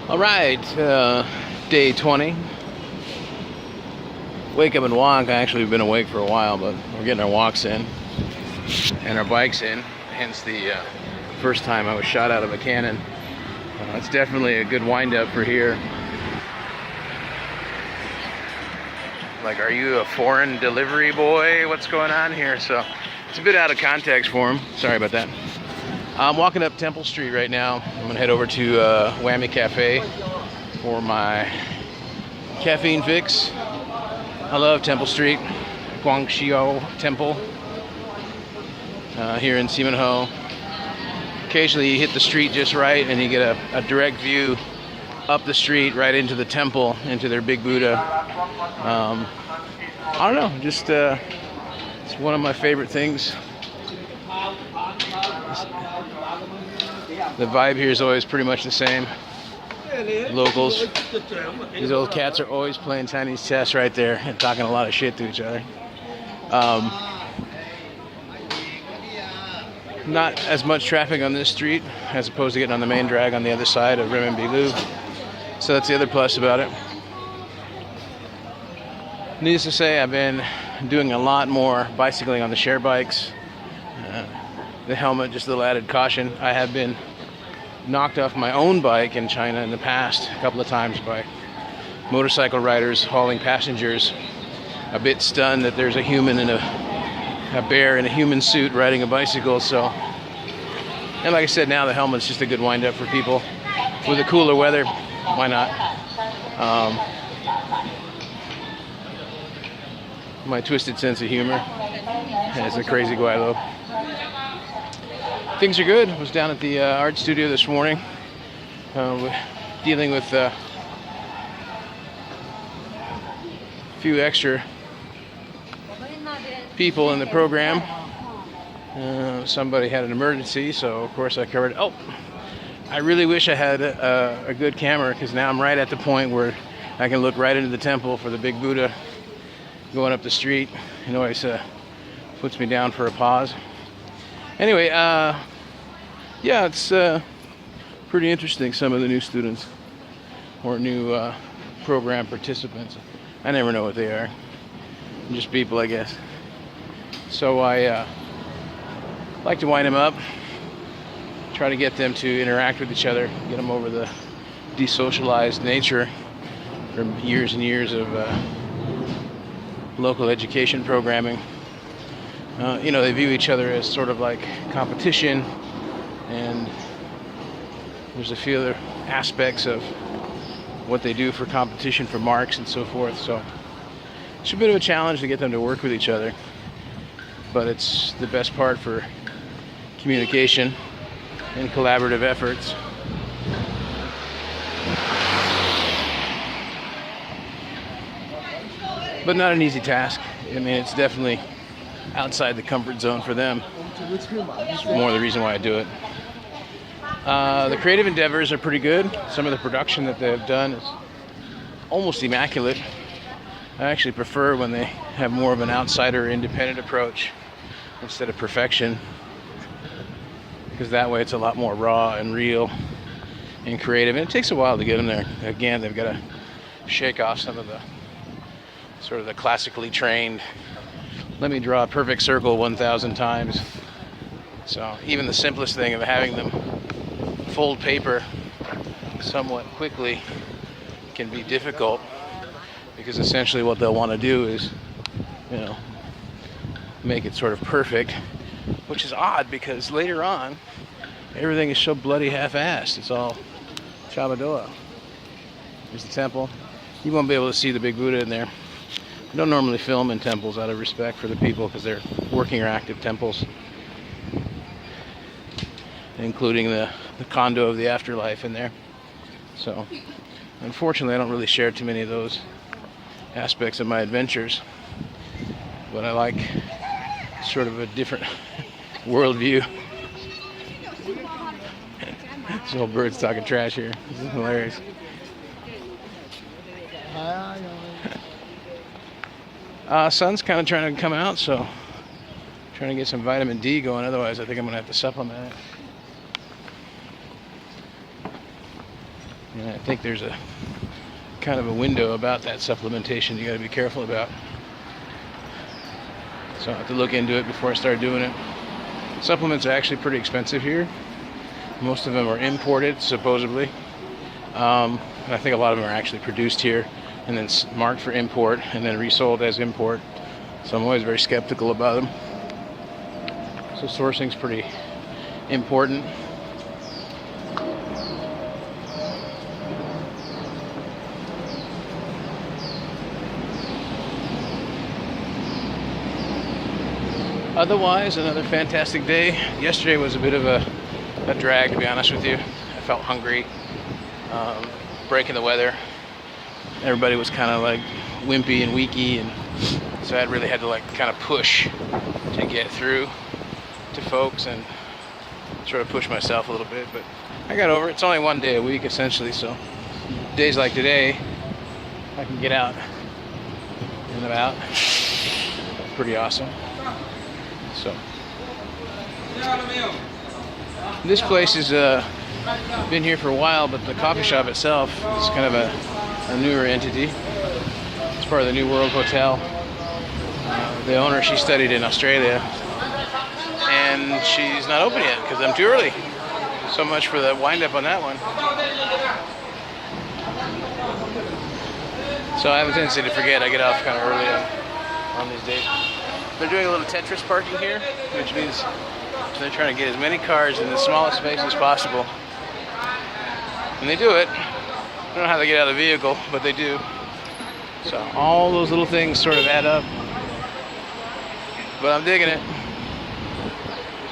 All right, day 20. Wake up and walk. I actually have been awake for a while, but we're getting our walks in and our bikes in. Hence the first time I was shot out of a cannon. It's definitely a good wind-up for here. Like, are you a foreign delivery boy? What's going on here? So it's a bit out of context for him. Sorry about that. I'm walking up Temple Street right now. I'm gonna head over to Whammy Cafe for my caffeine fix. I love Temple Street, Guangxiu Temple here in Simonho. Occasionally you hit the street just right and you get a direct view up the street right into the temple, into their big Buddha. I don't know, just it's one of my favorite things. The vibe here is always pretty much the same. Locals. These old cats are always playing Chinese chess right there and talking a lot of shit to each other. Not as much traffic on this street as opposed to getting on the main drag on the other side of Renminbi Loop. So that's the other plus about it. Needless to say, I've been doing a lot more bicycling on the share bikes. The helmet, just a little added caution. I have been knocked off my own bike in China in the past a couple of times by motorcycle riders hauling passengers, a bit stunned that there's a human in a bear in a human suit riding a bicycle. So, and like I said, now the helmet's just a good wind-up for people with the cooler weather. Why not? My twisted sense of humor as a crazy guaylo. Things are good. I was down at the art studio this morning dealing with a few extra people in the program. Somebody had an emergency, so of course I covered it. Oh, I really wish I had a good camera, because now I'm right at the point where I can look right into the temple for the big Buddha going up the street. It always puts me down for a pause. Anyway, yeah, it's pretty interesting, some of the new students or new program participants. I never know what they are. Just people, I guess. So I like to wind them up, try to get them to interact with each other, get them over the desocialized nature from years and years of local education programming. You know, they view each other as sort of like competition, and there's a few other aspects of what they do for competition for marks and so forth. So it's a bit of a challenge to get them to work with each other, but it's the best part for communication and collaborative efforts. But not an easy task. I mean, it's definitely outside the comfort zone for them. It's more the reason why I do it. The creative endeavors are pretty good. Some of the production that they've done is almost immaculate. I actually prefer when they have more of an outsider, independent approach instead of perfection, because that way it's a lot more raw and real and creative. And it takes a while to get them there. Again, they've got to shake off some of the sort of the classically trained, let me draw a perfect circle 1,000 times. So even the simplest thing of having them fold paper somewhat quickly can be difficult, because essentially what they'll want to do is, you know, make it sort of perfect, which is odd because later on everything is so bloody half-assed. It's all chabadoa. Here's the temple. You won't be able to see the big Buddha in there. I don't normally film in temples out of respect for the people, because they're working or active temples, including the condo of the afterlife in there. So unfortunately I don't really share too many of those aspects of my adventures, but I like sort of a different worldview. This old bird's talking trash here. This is hilarious. Sun's kind of trying to come out, so trying to get some vitamin D going. Otherwise, I think I'm going to have to supplement it. And I think there's a kind of a window about that supplementation you got to be careful about. So I have to look into it before I start doing it. Supplements are actually pretty expensive here. Most of them are imported, supposedly. And I think a lot of them are actually produced here and then marked for import and then resold as import. So I'm always very skeptical about them. So sourcing's pretty important. Otherwise, another fantastic day. Yesterday was a bit of a drag, to be honest with you. I felt hungry, breaking the weather. Everybody was kind of like wimpy and weaky, and so I really had to like kind of push to get through to folks and sort of push myself a little bit. But I got over it. It's only one day a week, essentially, so days like today, I can get out and about. Pretty awesome. So this place has been here for a while, but the coffee shop itself is kind of a newer entity. It's part of the New World Hotel. The owner, she studied in Australia, and she's not open yet because I'm too early. So much for the wind up on that one. So I have a tendency to forget. I get off kind of early on these days. They're doing a little Tetris parking here, which means they're trying to get as many cars in the smallest space as possible. And they do it. I don't know how they get out of the vehicle, but they do. So all those little things sort of add up. But I'm digging it.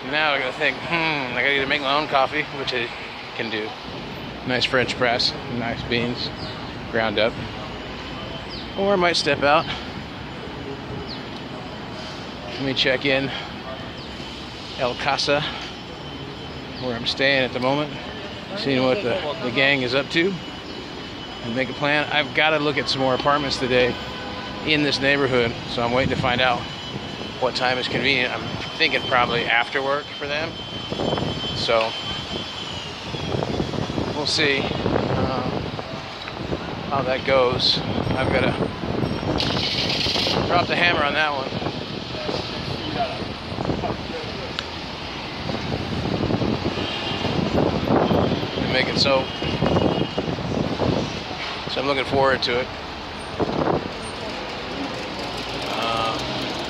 So now I gotta think, I gotta either make my own coffee, which I can do. Nice French press, nice beans, ground up. Or I might step out. Let me check in El Casa, where I'm staying at the moment, seeing what the gang is up to, and make a plan. I've got to look at some more apartments today in this neighborhood, so I'm waiting to find out what time is convenient. I'm thinking probably after work for them, so we'll see how that goes. I've got to drop the hammer on that one. Make it so I'm looking forward to it.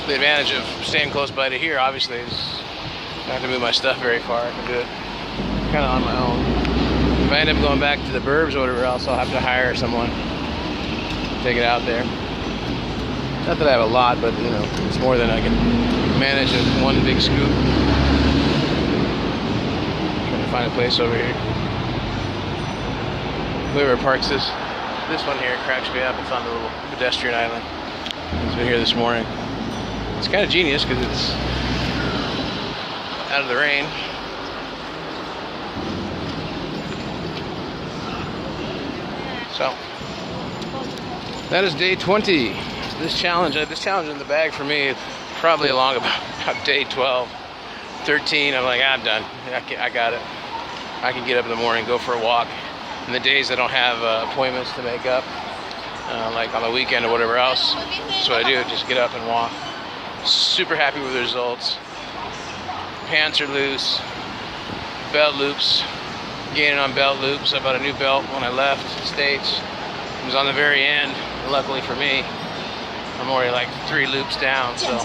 The advantage of staying close by to here, obviously, is I don't have to move my stuff very far. I can do it kind of on my own. If I end up going back to the burbs or whatever else, I'll have to hire someone to take it out there. Not that I have a lot, but you know, it's more than I can manage in one big scoop. Trying to find a place over here. Whoever parks this one here cracks me up. It's on the little pedestrian island. It's been here this morning. It's kind of genius because it's out of the rain. So that is day 20. This challenge in the bag for me is probably along about day 12, 13. I'm like, I'm done. I got it. I can get up in the morning, go for a walk. And the days I don't have appointments to make up, like on the weekend or whatever else, that's what I do, just get up and walk. Super happy with the results. Pants are loose, belt loops, gaining on belt loops. I bought a new belt when I left the States. It was on the very end, luckily for me. I'm already like 3 loops down, so.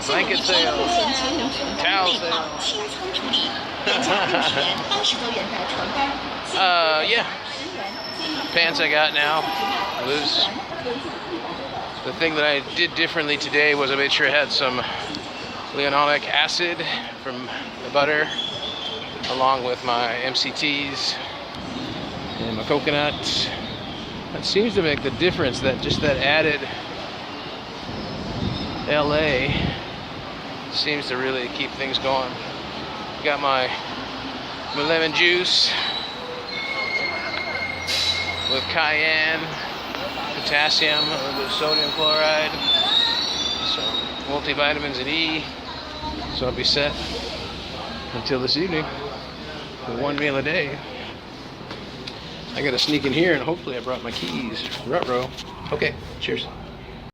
Blanket sale, towel sale. Yeah. Pants I got now, loose. The thing that I did differently today was I made sure I had some linoleic acid from the butter, along with my MCTs and my coconut. That seems to make the difference, that just that added LA seems to really keep things going. Got my lemon juice with cayenne, potassium, a little bit of sodium chloride, some multivitamins and E, so I'll be set. until this evening for one meal a day. I gotta sneak in here and hopefully I brought my keys. Ruh-roh. Okay, cheers.